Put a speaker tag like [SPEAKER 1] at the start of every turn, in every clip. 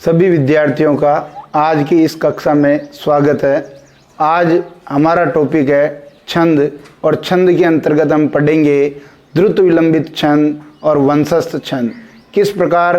[SPEAKER 1] सभी विद्यार्थियों का आज की इस कक्षा में स्वागत है। आज हमारा टॉपिक है छंद और छंद के अंतर्गत हम पढ़ेंगे द्रुत विलंबित छंद और वंशस्थ छंद। किस प्रकार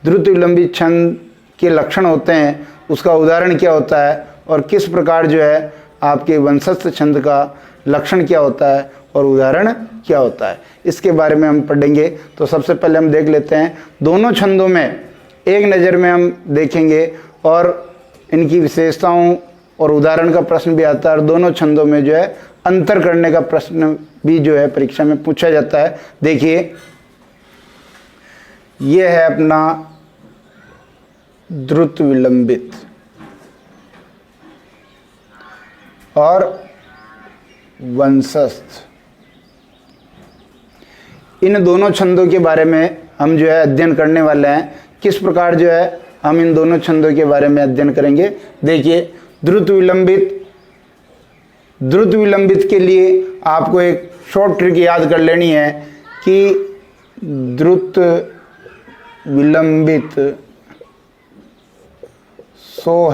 [SPEAKER 1] द्रुत विलंबित छंद के लक्षण होते हैं, उसका उदाहरण क्या होता है और किस प्रकार जो है आपके वंशस्थ छंद का लक्षण क्या होता है और उदाहरण क्या होता है, इसके बारे में हम पढ़ेंगे। तो सबसे पहले हम देख लेते हैं दोनों छंदों में एक नज़र में हम देखेंगे और इनकी विशेषताओं और उदाहरण का प्रश्न भी आता है और दोनों छंदों में जो है अंतर करने का प्रश्न भी जो है परीक्षा में पूछा जाता है। देखिए, यह है अपना द्रुत विलंबित और वंशस्थ। इन दोनों छंदों के बारे में हम जो है अध्ययन करने वाले हैं। किस प्रकार जो है हम इन दोनों छंदों के बारे में अध्ययन करेंगे। देखिए, द्रुत विलंबित के लिए आपको एक शॉर्ट ट्रिक याद कर लेनी है कि द्रुत विलंबित सो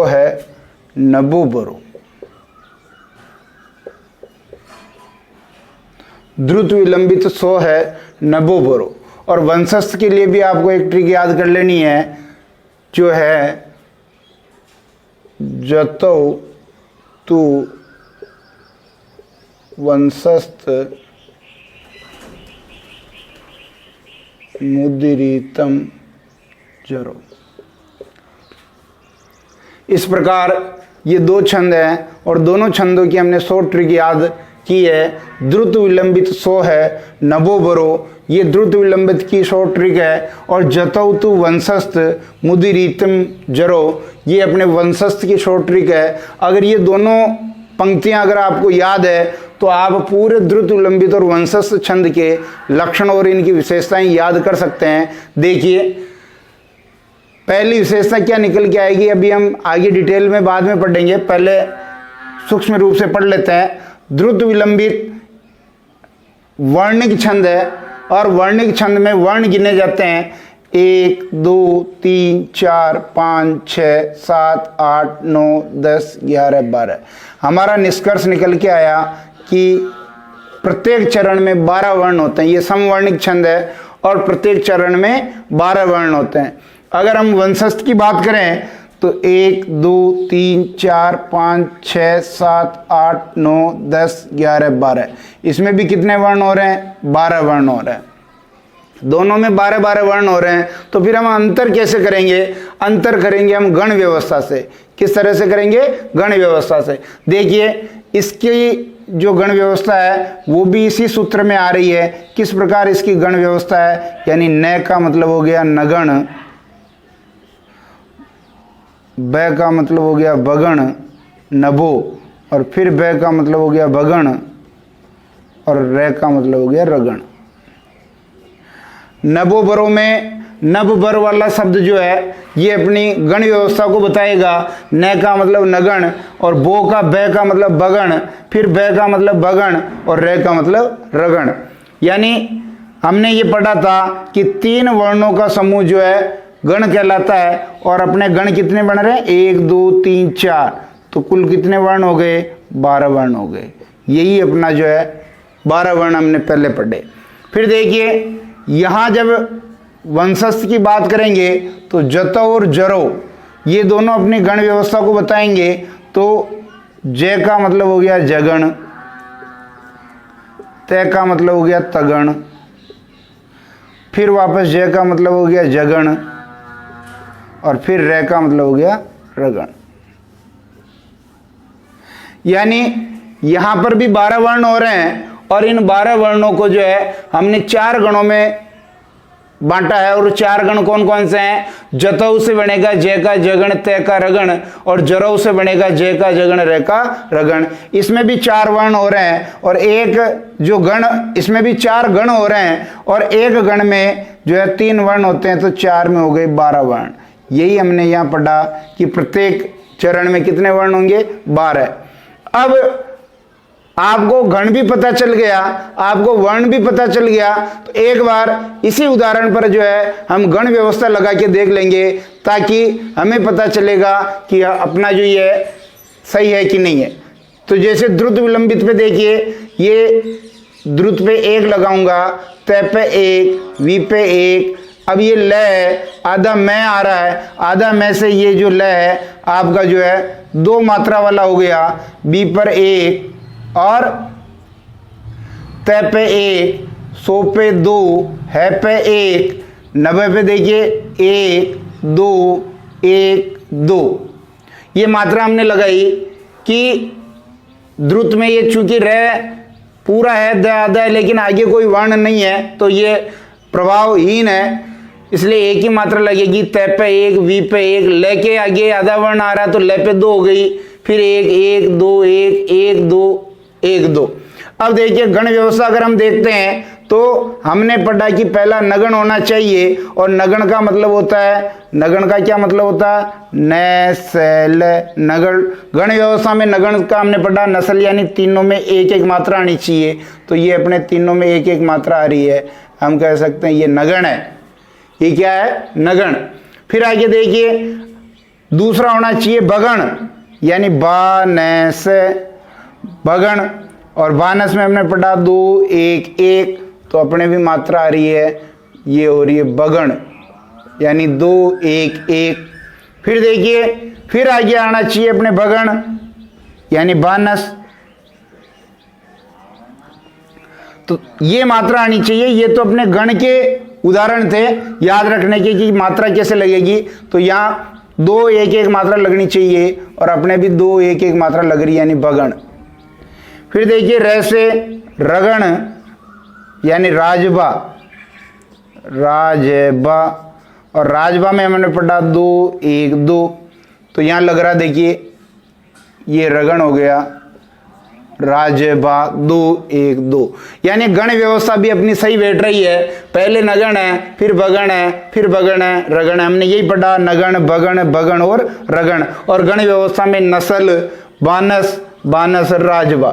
[SPEAKER 1] है नबो बरो। द्रुत विलंबित सो है नबो बरो। और वंशस्थ के लिए भी आपको एक ट्रिक याद कर लेनी है जो है जतो तू वंशस्थ मुदिरितम जरो। इस प्रकार ये दो छंद हैं और दोनों छंदों की हमने शॉर्ट ट्रिक याद की है। द्रुत विलंबित सो है नबो बरो, ये द्रुत विलंबित की शॉर्ट ट्रिक है। और जतौ तु वंशस्थ मुदिरितम जरो, ये अपने वंशस्थ की शॉर्ट ट्रिक है। अगर ये दोनों पंक्तियां अगर आपको याद है तो आप पूरे द्रुत विलंबित और वंशस्थ छंद के लक्षण और इनकी विशेषताएं याद कर सकते हैं। देखिए, पहली विशेषता क्या निकल के आएगी, अभी हम आगे डिटेल में बाद में पढ़ेंगे, पहले सूक्ष्म रूप से पढ़ लेते हैं। द्रुत विलंबित वर्णिक छंद है और वर्णिक छंद में वर्ण गिने जाते हैं 1 2 3 4 5 6 7 8 9 10 11 12। हमारा निष्कर्ष निकल के आया कि प्रत्येक चरण में 12 वर्ण होते हैं। ये समवर्णिक छंद है और प्रत्येक चरण में 12 वर्ण होते हैं। अगर हम वंशस्थ की बात करें तो 1 2 3 4 5 6 7 8 9 10 11 12। इसमें भी कितने वर्ण हो रहे हैं? 12 वर्ण हो रहे हैं। दोनों में 12 वर्ण हो रहे हैं। तो फिर हम अंतर कैसे करेंगे? अंतर करेंगे हम गण व्यवस्था से। किस तरह से करेंगे? गण व्यवस्था से। देखिए, इसकी जो गण व्यवस्था है वो भी इसी सूत्र में आ रही है। किस प्रकार इसकी गण व्यवस्था है? यानी न का मतलब हो गया नगण, ब का मतलब हो गया बगण नभो, और फिर ब का मतलब हो गया बगण और र का मतलब हो गया रगण। नभो बरो में नभ बर वाला शब्द जो है ये अपनी गण व्यवस्था को बताएगा। न का मतलब नगण और बो का ब का मतलब बगण, फिर ब का मतलब बगण और र का मतलब रगण। यानी हमने ये पढ़ा था कि 3 वर्णों का समूह जो है गण कहलाता है। और अपने गण कितने बन रहे हैं? 1 2 3 4। तो कुल कितने वर्ण हो गए? 12 वर्ण हो गए। यही अपना जो है 12 वर्ण हमने पहले पढ़े। फिर देखिए, यहाँ जब वंशस्थ की बात करेंगे तो जतो और जरो ये दोनों अपनी गण व्यवस्था को बताएंगे। तो जय का मतलब हो गया जगण, तय का मतलब हो गया तगण, फिर वापस जय का मतलब हो गया जगण और फिर रे का मतलब हो गया रगण। यानी यहां पर भी 12 वर्ण हो रहे हैं और इन 12 वर्णों को जो है हमने 4 गणों में बांटा है। और 4 गण कौन कौन से हैं? जतौ से बनेगा जय का जगण तय का रगण, और जरौ से बनेगा जय का जगण रे का रगण। इसमें भी 4 वर्ण हो रहे हैं और एक जो गण, इसमें भी 4 गण हो रहे हैं और एक गण में जो है 3 वर्ण होते हैं। तो 4 में हो गए 12 वर्ण। यही हमने यहाँ पढ़ा कि प्रत्येक चरण में कितने वर्ण होंगे? 12। अब आपको गण भी पता चल गया, आपको वर्ण भी पता चल गया, तो एक बार इसी उदाहरण पर जो है हम गण व्यवस्था लगा के देख लेंगे, ताकि हमें पता चलेगा कि अपना जो ये सही है कि नहीं है। तो जैसे द्रुत विलंबित पे देखिए, ये द्रुत पे 1 लगाऊंगा, त पे 1, वी पे 1। अब ये ल है, आधा मैं आ रहा है, आधा मैं से ये जो ल है आपका जो है 2 मात्रा वाला हो गया, बी पर 1 और त पे 1, 100 पे 2, है पे 1, 90 पे देखिए 1 2 1 2। ये मात्रा हमने लगाई कि द्रुत में ये चूंकि र पूरा है, द आधा है, लेकिन आगे कोई वर्ण नहीं है, तो ये प्रभावहीन है, इसलिए एक ही मात्रा लगेगी। त पे 1, वी पे 1, ल के आगे आधा वर्ण आ रहा है तो ल पे 2 हो गई, फिर 1 1 2 1 1 2 1 2। अब देखिए गण व्यवस्था अगर हम देखते हैं तो हमने पढ़ा कि पहला नगण होना चाहिए, और नगण का मतलब होता है, नगण का क्या मतलब होता है, न सैल नगण। गण व्यवस्था में नगण का हमने पढ़ा नस्ल, यानी तीनों में एक एक मात्रा आनी चाहिए, तो ये अपने तीनों में एक एक मात्रा आ रही है, हम कह सकते हैं ये नगण है। ये क्या है, नगण। फिर आगे देखिए दूसरा होना चाहिए बगण, यानी बानस बगण, और बानस में हमने पढ़ा 2 1 1, तो अपने भी मात्रा आ रही है, ये हो रही है बगण, यानी 2 1 1। फिर देखिए फिर आगे आना चाहिए अपने बगण, यानी बानस, तो ये मात्रा आनी चाहिए। ये तो अपने गण के उदाहरण थे याद रखने के कि मात्रा कैसे लगेगी, तो यहाँ 2 1 1 मात्रा लगनी चाहिए, और अपने भी 2 1 1 मात्रा लग रही है, यानी बगण। फिर देखिए र से रगण, यानी राजबा, राजबा, और राजबा में हमने पढ़ा 2 1 2, तो यहाँ लग रहा देखिए ये रगण हो गया, राजबा 2 1 2। यानी गण व्यवस्था भी अपनी सही बैठ रही है, पहले नगण है, फिर बगण है, फिर बगण है, रगण है, हमने यही पढ़ा नगण बगण बगण और रगण। और गण व्यवस्था में नस्ल, बानस बानस राजबा।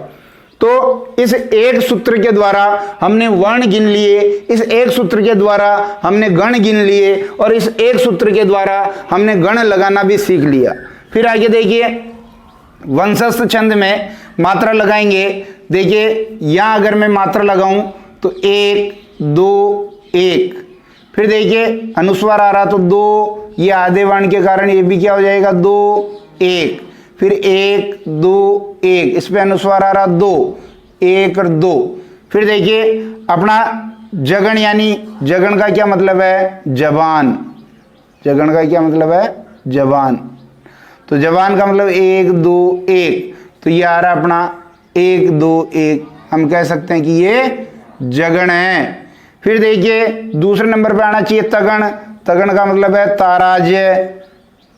[SPEAKER 1] तो इस एक सूत्र के द्वारा हमने वर्ण गिन लिए, इस एक सूत्र के द्वारा हमने गण गिन लिए, और इस एक सूत्र के द्वारा हमने गण लगाना भी सीख लिया। फिर आगे देखिए वंशस्थ छंद में मात्रा लगाएंगे। देखिए यहां अगर मैं मात्रा लगाऊं तो 1 2 1, फिर देखिए अनुस्वार आ रहा तो 2, ये आधे वर्ण के कारण ये भी क्या हो जाएगा 2 1, फिर 1 2 1, इस पे अनुस्वार आ रहा 2 1 और 2। फिर देखिए अपना जगण, यानी जगण का क्या मतलब है, जबान, जगण का क्या मतलब है, जबान, तो जबान का मतलब 1 2 1, तो ये आ रहा अपना 1 2 1, हम कह सकते हैं कि ये जगण है। फिर देखिए दूसरे नंबर पे आना चाहिए तगण, तगण का मतलब है ताराज्य,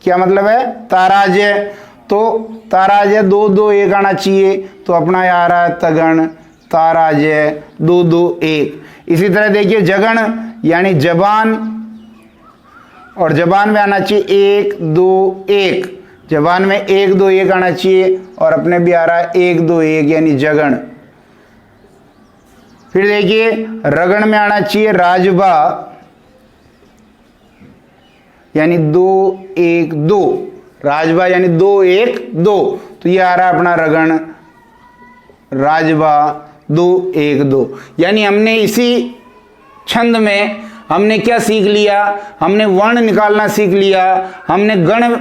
[SPEAKER 1] क्या मतलब है, ताराज्य, तो ताराज्य 2 2 1 आना चाहिए, तो अपना आ रहा है तगण ताराज्य 2 2 1। इसी तरह देखिए जगण यानी जबान, और जबान में आना चाहिए 1 2 1, जबान में 1 2 1 आना चाहिए, और अपने भी आ रहा है 1 2 1 यानी जगण। फिर देखिए रगण में आना चाहिए राजबा, यानी 2 1 2, राजबा यानी 2 1 2, तो ये आ रहा है अपना रगण राजबा 2 1 2। यानी हमने इसी छंद में हमने क्या सीख लिया, हमने वर्ण निकालना सीख लिया, हमने गण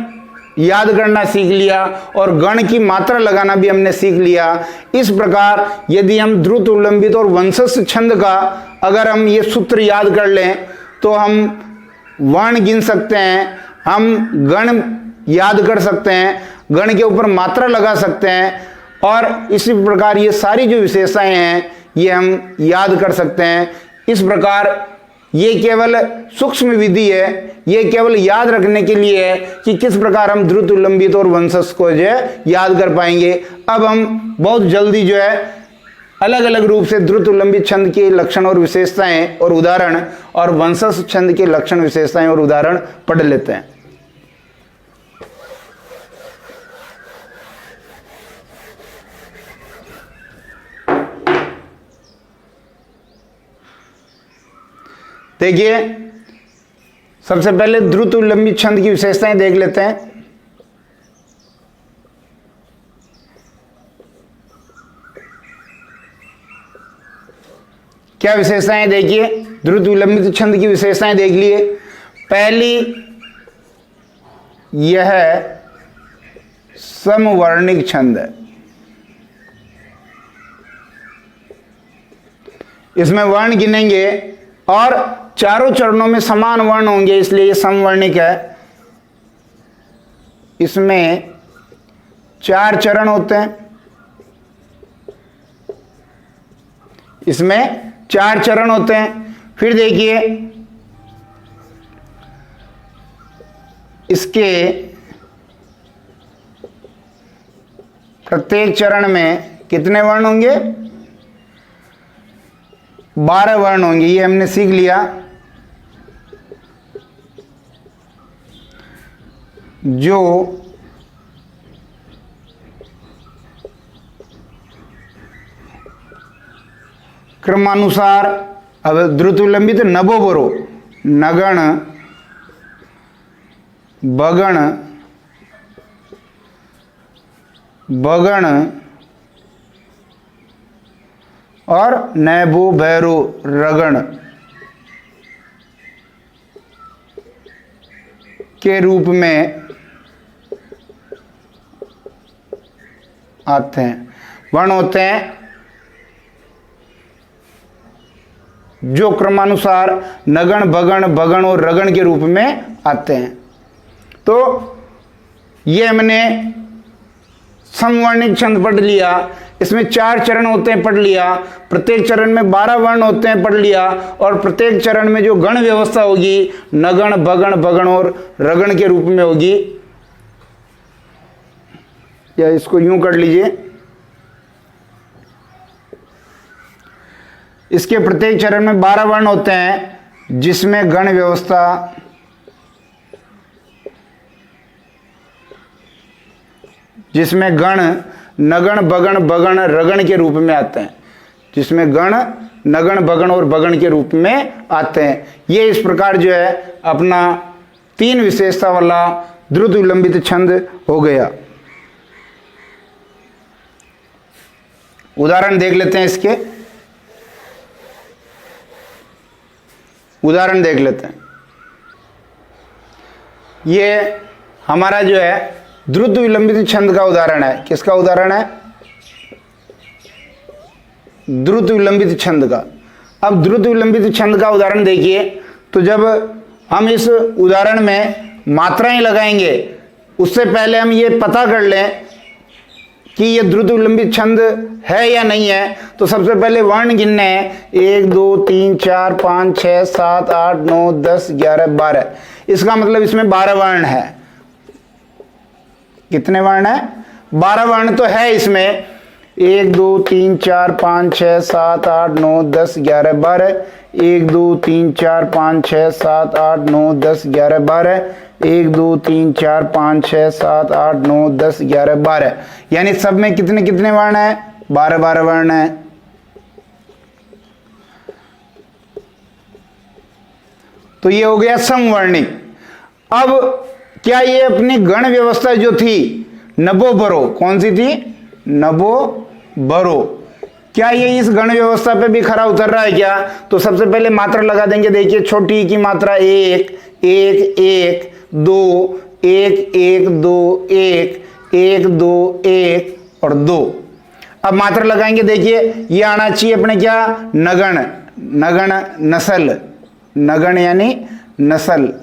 [SPEAKER 1] याद करना सीख लिया, और गण की मात्रा लगाना भी हमने सीख लिया। इस प्रकार यदि हम द्रुत उल्लंबित और वंशस्थ छंद का अगर हम ये सूत्र याद कर लें तो हम वर्ण गिन सकते हैं, हम गण याद कर सकते हैं, गण के ऊपर मात्रा लगा सकते हैं, और इसी प्रकार ये सारी जो विशेषताएं हैं ये हम याद कर सकते हैं। इस प्रकार ये केवल सूक्ष्म विधि है, ये केवल याद रखने के लिए है कि किस प्रकार हम द्रुत उल्लंबित और वंशस्थ को जो है याद कर पाएंगे। अब हम बहुत जल्दी जो है अलग अलग रूप से द्रुत उल्लंबित छंद के लक्षण और विशेषताएं और उदाहरण, और वंशस्थ छंद के लक्षण विशेषताएं और उदाहरण पढ़ लेते हैं। देखिए सबसे पहले द्रुत विलंबित छंद की विशेषताएं देख लेते हैं। क्या विशेषताएं, देखिए द्रुत विलंबित छंद की विशेषताएं देख लिए। पहली, यह समवर्णिक छंद है। इसमें वर्ण गिनेंगे और चारों चरणों में समान वर्ण होंगे, इसलिए ये समवर्णिक है। इसमें 4 चरण होते हैं। इसमें 4 चरण होते हैं। फिर देखिए इसके प्रत्येक चरण में कितने वर्ण होंगे? 12 वर्ण होंगे, ये हमने सीख लिया। जो क्रमानुसार, अब द्रुत विलंबित नभो बरो, नगण, बगण, बगण और नैबो भैरो रगण के रूप में आते हैं। वर्ण होते हैं जो क्रमानुसार नगण, बगण, बगण और रगण के रूप में आते हैं। तो ये हमने समवर्णिक छंद पढ़ लिया। इसमें 4 चरण होते हैं, पढ़ लिया। प्रत्येक चरण में 12 वर्ण होते हैं, पढ़ लिया। और प्रत्येक चरण में जो गण व्यवस्था होगी नगण, बगण, बगण और रगण के रूप में होगी, या इसको यूं कर लीजिए, इसके प्रत्येक चरण में 12 वर्ण होते हैं जिसमें गण व्यवस्था जिसमें गण नगण, बगण, बगण, रगण के रूप में आते हैं। जिसमें गण, नगण, बगण और बगण के रूप में आते हैं। ये इस प्रकार जो है अपना 3 विशेषता वाला द्रुत विलंबित छंद हो गया। उदाहरण देख लेते हैं इसके। उदाहरण देख लेते हैं। ये हमारा जो है द्रुत विलंबित छंद का उदाहरण है। किसका उदाहरण है? द्रुत विलंबित छंद का। अब द्रुत विलंबित छंद का उदाहरण देखिए, तो जब हम इस उदाहरण में मात्राएं लगाएंगे उससे पहले हम ये पता कर लें कि ये द्रुत विलंबित छंद है या नहीं है। तो सबसे पहले वर्ण गिनने हैं, 1 2 3 4 5 6 7 8 9 10 11 12। इसका मतलब इसमें 12 वर्ण है। कितने वर्ण है? 12 वर्ण तो है इसमें। 1 2 3 4 5 6 7 8 9 10 11 12। 1 2 3 4 5 6 7 8 9 10 11 12। 1 2 3 4 5 6 7 8 9 10 11 12। यानी सब में कितने कितने वर्ण है? 12 12 वर्ण है। तो ये हो गया समवर्णिक। अब क्या ये अपनी गण व्यवस्था जो थी नभो बरो, कौन सी थी? नभो बरो, क्या ये इस गण व्यवस्था पे भी खरा उतर रहा है क्या? तो सबसे पहले मात्रा लगा देंगे। देखिए छोटी की मात्रा 1 1 1 2 1 1 2 1 1 2 1 और 2। अब मात्रा लगाएंगे। देखिए ये आना चाहिए अपने क्या? नगण, नगण नस्ल, नगण यानी नस्ल,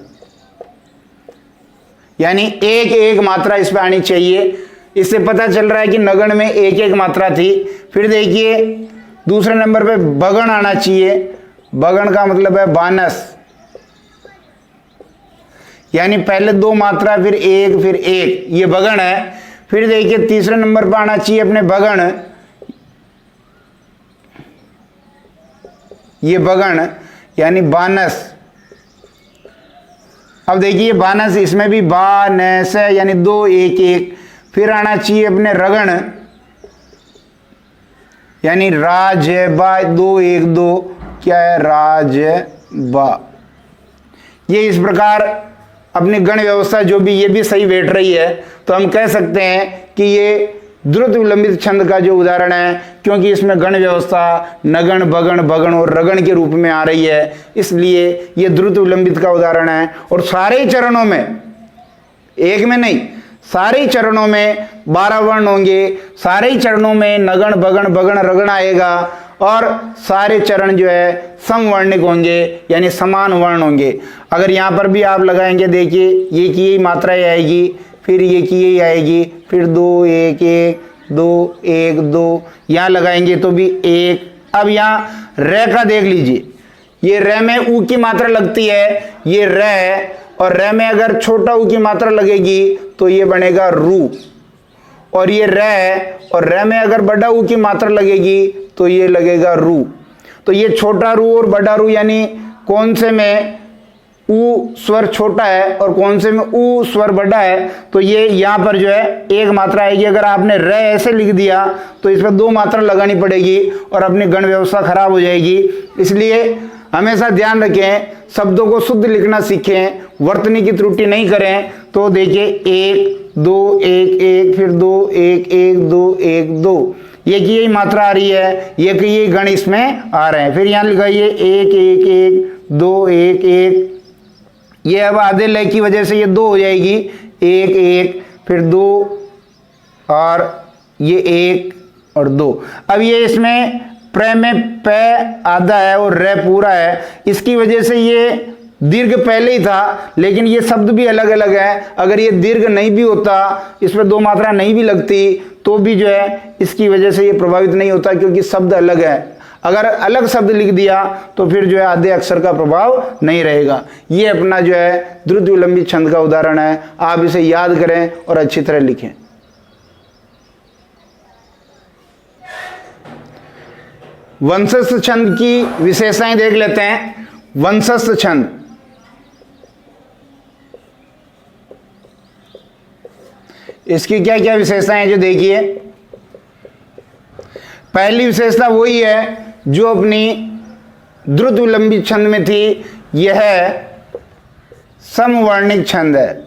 [SPEAKER 1] यानी 1 1 मात्रा इस पे आनी चाहिए। इससे पता चल रहा है कि नगण में 1 1 मात्रा थी। फिर देखिए दूसरे नंबर पे बगण आना चाहिए। बगण का मतलब है बानस, यानी पहले 2 मात्रा फिर 1 फिर 1, ये बगण है। फिर देखिए तीसरे नंबर पर आना चाहिए अपने बगण, ये बगण यानी बानस। अब देखिए बानस, इसमें भी बा न स यानी 2 1 1। फिर आना चाहिए अपने रगण, यानी राज बा 2 1 2, क्या है? राज बा। ये इस प्रकार अपनी गण व्यवस्था जो भी ये भी सही बैठ रही है, तो हम कह सकते हैं कि ये द्रुत विलंबित छंद का जो उदाहरण है, क्योंकि इसमें गण व्यवस्था नगण, बगण, भगण और रगण के रूप में आ रही है, इसलिए ये द्रुत विलंबित का उदाहरण है। और सारे ही चरणों में, एक में नहीं, सारे ही चरणों में 12 वर्ण होंगे, सारे ही चरणों में नगण, बगण, भगण, रगण आएगा और सारे चरण जो है समवर्णिक होंगे, यानी समान वर्ण होंगे। अगर यहाँ पर भी आप लगाएंगे, देखिए ये की यही मात्राएं आएगी, फिर ये की यही आएगी, फिर 2 1 1 2 1 2, यहाँ लगाएंगे तो भी 1। अब यहाँ र का देख लीजिए, ये र में ऊ की मात्रा लगती है, ये र है, और र में अगर छोटा ऊ की मात्रा लगेगी तो ये बनेगा रू, और ये र है, और र में अगर बड़ा ऊ की मात्रा लगेगी तो ये लगेगा रू। तो ये छोटा रू और बड़ा रू, यानी कौन से में ऊ स्वर छोटा है और कौन से में ऊ स्वर बड़ा है, तो ये यहाँ पर जो है एक मात्रा आएगी। अगर आपने र ऐसे लिख दिया तो इस पर 2 मात्रा लगानी पड़ेगी और अपनी गण व्यवस्था खराब हो जाएगी। इसलिए हमेशा ध्यान रखें, शब्दों को शुद्ध लिखना सीखें, वर्तनी की त्रुटि नहीं करें। तो देखिए 1 2 1 1, फिर 2 1 1 2 1 2, ये की यही मात्रा आ रही है, ये की यही गण इसमें आ रहे हैं। फिर यहाँ लिखाइए 1 1 1 2 1 1, ये अब आधे लय की वजह से ये 2 हो जाएगी, 1 1 फिर 2 और ये 1 और 2। अब ये इसमें प्र में प आधा है और र पूरा है, इसकी वजह से ये दीर्घ पहले ही था, लेकिन ये शब्द भी अलग अलग है। अगर ये दीर्घ नहीं भी होता, इसमें 2 मात्रा नहीं भी लगती, तो भी जो है इसकी वजह से ये प्रभावित नहीं होता, क्योंकि शब्द अलग है। अगर अलग शब्द लिख दिया तो फिर जो है आधे अक्षर का प्रभाव नहीं रहेगा। ये अपना जो है द्रुत विलंबित छंद का उदाहरण है, आप इसे याद करें और अच्छी तरह लिखें। वंशस्थ छंद की विशेषताएं देख लेते हैं। वंशस्थ छंद, इसकी क्या क्या विशेषताएं हैं जो देखिए। पहली विशेषता वही है जो अपनी द्रुत विलंबित छंद में थी, यह समवर्णिक छंद है।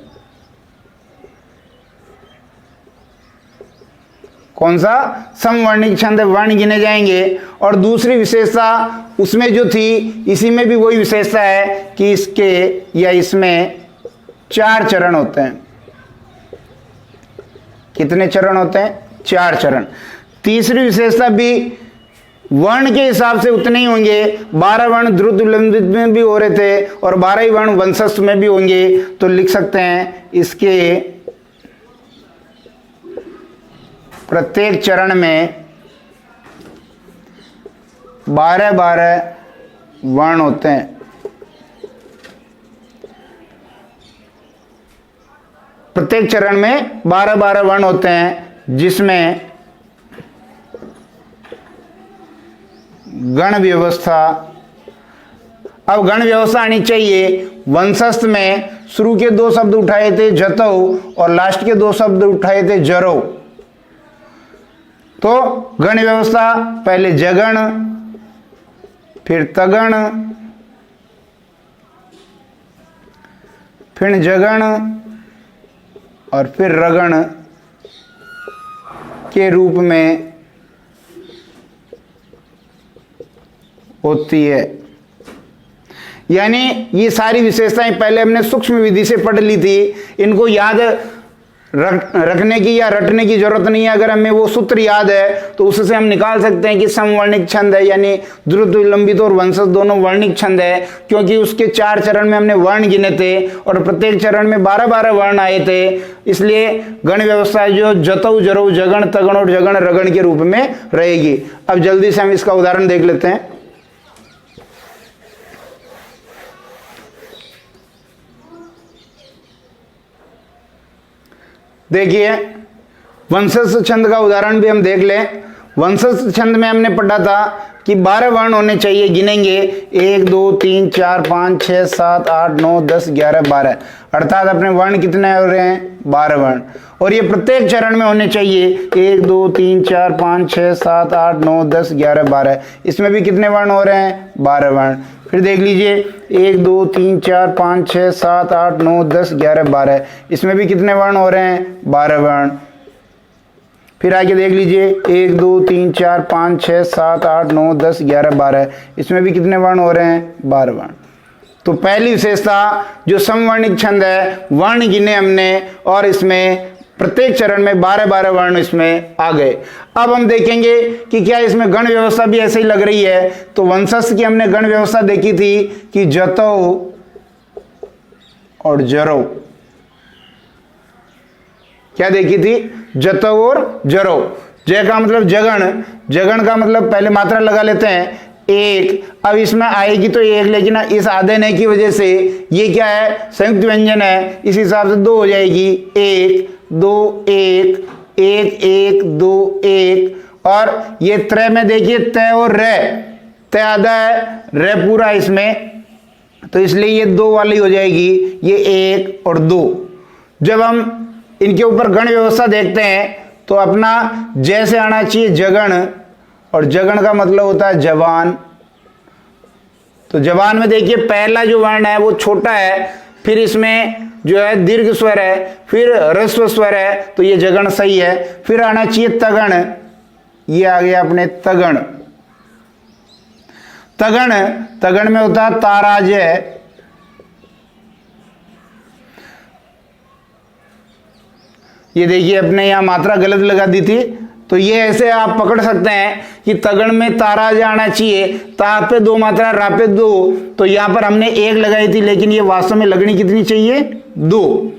[SPEAKER 1] कौन सा? समवर्णिक छंद, वर्ण गिने जाएंगे। और दूसरी विशेषता उसमें जो थी, इसी में भी वही विशेषता है कि इसके या इसमें 4 चरण होते हैं। कितने चरण होते हैं? 4 चरण। तीसरी विशेषता भी वर्ण के हिसाब से उतने ही होंगे। 12 वर्ण द्रुत विलंबित में भी हो रहे थे और 12 ही वर्ण वंशस्थ में भी होंगे। तो लिख सकते हैं इसके प्रत्येक चरण में 12-12 वर्ण होते हैं। प्रत्येक चरण में 12-12 वर्ण होते हैं, जिसमें गण व्यवस्था, अब गण व्यवस्था आनी चाहिए। वंशस्थ में शुरू के 2 शब्द उठाए थे जतौ और लास्ट के 2 शब्द उठाए थे जरौ। तो गण व्यवस्था पहले जगण, फिर तगण, फिर जगण और फिर रगण के रूप में होती है। यानी ये सारी विशेषताएं पहले हमने सूक्ष्म विधि से पढ़ ली थी, इनको याद रखने की या रटने की जरूरत नहीं है। अगर हमें वो सूत्र याद है तो उससे हम निकाल सकते हैं कि समवर्णिक छंद है, यानी द्रुत विलंबित और वंशस्थ दोनों वर्णिक छंद है, क्योंकि उसके 4 चरण में हमने वर्ण गिने थे और प्रत्येक चरण में 12-12 वर्ण आए थे। इसलिए गण व्यवस्था जो जतौ, जरौ, जगण, तगण और जगण, रगण के रूप में रहेगी। अब जल्दी से हम इसका उदाहरण देख लेते हैं। देखिए वंशस्थ छंद का उदाहरण भी हम देख लें। वंशस्थ छंद में हमने पढ़ा था कि 12 वर्ण होने चाहिए, गिनेंगे 1 2 3 4 5 6 7 8 9 10 11 12, अर्थात अपने वर्ण कितने हो रहे हैं? 12 वर्ण। और ये प्रत्येक चरण में होने चाहिए 1 2 3 4 5 6 7 8 9 10 11 12। इसमें भी कितने वर्ण हो रहे हैं? 12 वर्ण। फिर देख लीजिए 1 2 3 4 5 6 7 8 9 10 11 12, इसमें भी कितने वर्ण हो रहे हैं? 12 वर्ण। फिर आगे देख लीजिए 1 2 3 4 5 6 7 8 9 10 11 12, इसमें भी कितने वर्ण हो रहे हैं? 12 वर्ण। तो पहली विशेषता जो समवर्णिक छंद है, वर्ण गिने हमने और इसमें प्रत्येक चरण में 12-12 वर्ण इसमें आ गए। अब हम देखेंगे कि क्या इसमें गण व्यवस्था भी ऐसे ही लग रही है। तो वंशस्थ की हमने गण व्यवस्था देखी थी कि जतौ और जरौ, क्या देखी थी? जतौ और जरौ। जय का मतलब जगण, जगण का मतलब पहले मात्रा लगा लेते हैं एक। अब इसमें आएगी तो एक, लेकिन इस आधे ने की वजह से ये क्या है? संयुक्त व्यंजन है, इस हिसाब से 2 हो जाएगी। 1 2 1 1 1 2 1। और ये त्रय में देखिए तय और रे, तय आधा है, रे पूरा इसमें, तो इसलिए ये 2 वाली हो जाएगी, ये 1 और 2। जब हम इनके ऊपर गण व्यवस्था देखते हैं तो अपना जैसे आना चाहिए जगण, और जगण का मतलब होता है जवान। तो जवान में देखिए पहला जो वर्ण है वो छोटा है, फिर इसमें जो है दीर्घ स्वर है, फिर ह्रस्व स्वर है, तो ये जगण सही है। फिर आना चाहिए तगण, ये आ गया अपने तगण। तगण, तगण में होता है ताराजय, ये देखिए अपने यहां मात्रा गलत लगा दी थी, तो ये ऐसे आप पकड़ सकते हैं कि तगण में तारा जाना चाहिए, ता पे 2 मात्रा, रा पे 2, तो यहां पर हमने 1 लगाई थी, लेकिन ये वास्तव में लगनी कितनी चाहिए? 2।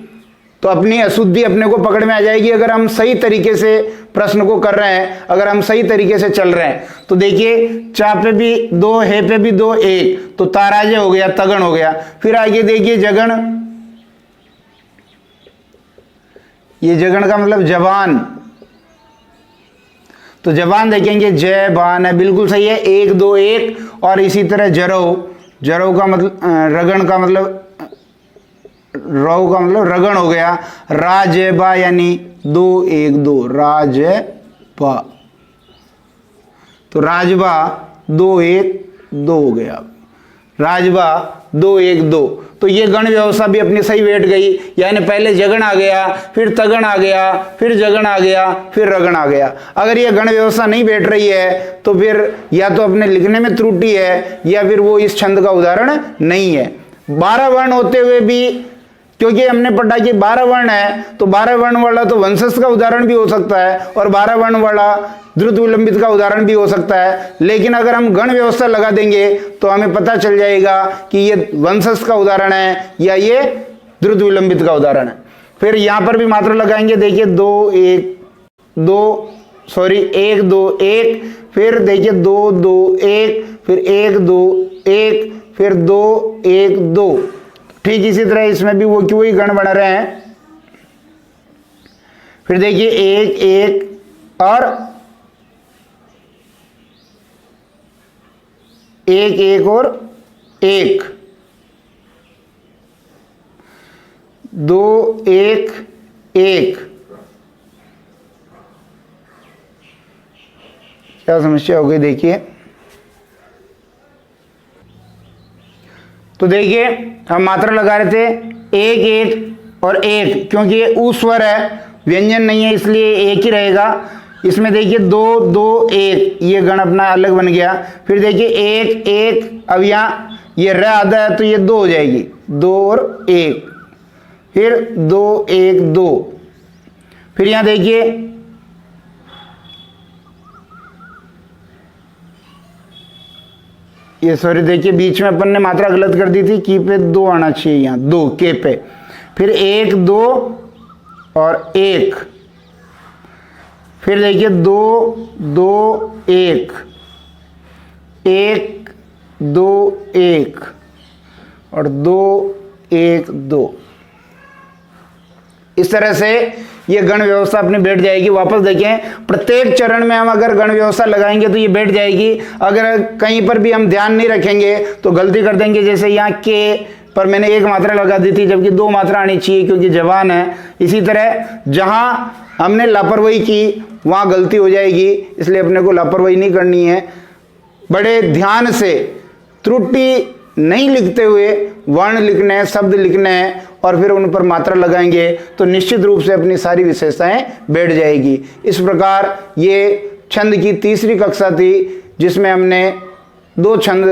[SPEAKER 1] तो अपनी अशुद्धि अपने को पकड़ में आ जाएगी अगर हम सही तरीके से प्रश्न को कर रहे हैं, अगर हम सही तरीके से चल रहे हैं। तो देखिए चा पे भी 2, हे पे भी 2, 1, तो ताराजय हो गया, तगण हो गया। फिर आगे देखिए जगण, ये जगण का मतलब जवान, तो जवान देखेंगे जय बान है, बिल्कुल सही है, 1 2 1। और इसी तरह जरौ, जरौ का मतलब रगण का मतलब, रौ का मतलब रगण हो गया, राजबा यानी 2 1 2, राजबा, तो राजबा 2 1 2 हो गया, राजबा 2 1 2। तो ये गण व्यवस्था भी अपनी सही बैठ गई, यानी पहले जगण आ गया, फिर तगण आ गया, फिर जगण आ गया, फिर रगण आ गया। अगर ये गण व्यवस्था नहीं बैठ रही है तो फिर या तो अपने लिखने में त्रुटि है, या फिर वो इस छंद का उदाहरण नहीं है। 12 वर्ण होते हुए भी, क्योंकि हमने पढ़ा कि 12 वर्ण है, तो 12 वर्ण वाला तो वंशस्थ का उदाहरण भी हो सकता है, और 12 वर्ण वाला द्रुत विलंबित का उदाहरण भी हो सकता है। लेकिन अगर हम गण व्यवस्था लगा देंगे तो हमें पता चल जाएगा कि ये वंशस्थ का उदाहरण है या ये द्रुत विलंबित का उदाहरण है। फिर यहां पर भी मात्रा लगाएंगे, देखिए 2 1 2, सॉरी 1 2 1, फिर देखिए 2 2 1, फिर 1 2 1, फिर 2 1 2। ठीक इसी तरह इसमें भी वो क्यों ही गण बन रहे हैं। फिर देखिए 1 1 और 1 1 और 1, 2 1 1। क्या समस्या हो गई देखिए। तो देखिए हम मात्रा लगा रहे थे 1 1 और 1, क्योंकि ये ऊ स्वर है, व्यंजन नहीं है, इसलिए 1 ही रहेगा। इसमें देखिए 2 2 1, ये गण अपना अलग बन गया। फिर देखिए 1 1, अब यहाँ ये र आधा है तो ये 2 हो जाएगी, 2 और 1, फिर 2 1 2। फिर यहाँ देखिए ये, सॉरी देखिए बीच में अपन ने मात्रा गलत कर दी थी, की पे 2 आना चाहिए, यहाँ 2 के पे। फिर 1 2 और 1, फिर देखिए 2 2 1 1 2 1 और 2 1 2। इस तरह से ये गण व्यवस्था अपनी बैठ जाएगी। वापस देखें, प्रत्येक चरण में हम अगर गण व्यवस्था लगाएंगे तो ये बैठ जाएगी। अगर कहीं पर भी हम ध्यान नहीं रखेंगे तो गलती कर देंगे। जैसे यहाँ के पर मैंने 1 मात्रा लगा दी थी, जबकि 2 मात्रा आनी चाहिए क्योंकि जवान है। इसी तरह जहां हमने लापरवाही की वहां गलती हो जाएगी, इसलिए अपने को लापरवाही नहीं करनी है। बड़े ध्यान से त्रुटि नहीं लिखते हुए वर्ण लिखने हैं, शब्द लिखने हैं और फिर उन पर मात्रा लगाएंगे तो निश्चित रूप से अपनी सारी विशेषताएं बैठ जाएगी। इस प्रकार ये छंद की तीसरी कक्षा थी जिसमें हमने 2 छंद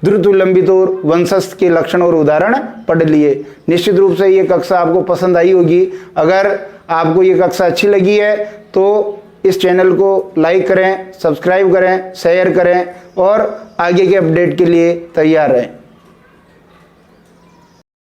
[SPEAKER 1] द्रुत, लंबित और वंशस्थ के लक्षण और उदाहरण पढ़ लिए। निश्चित रूप से ये कक्षा आपको पसंद आई होगी। अगर आपको ये कक्षा अच्छी लगी है तो इस चैनल को लाइक करें, सब्सक्राइब करें, शेयर करें और आगे के अपडेट के लिए तैयार रहें।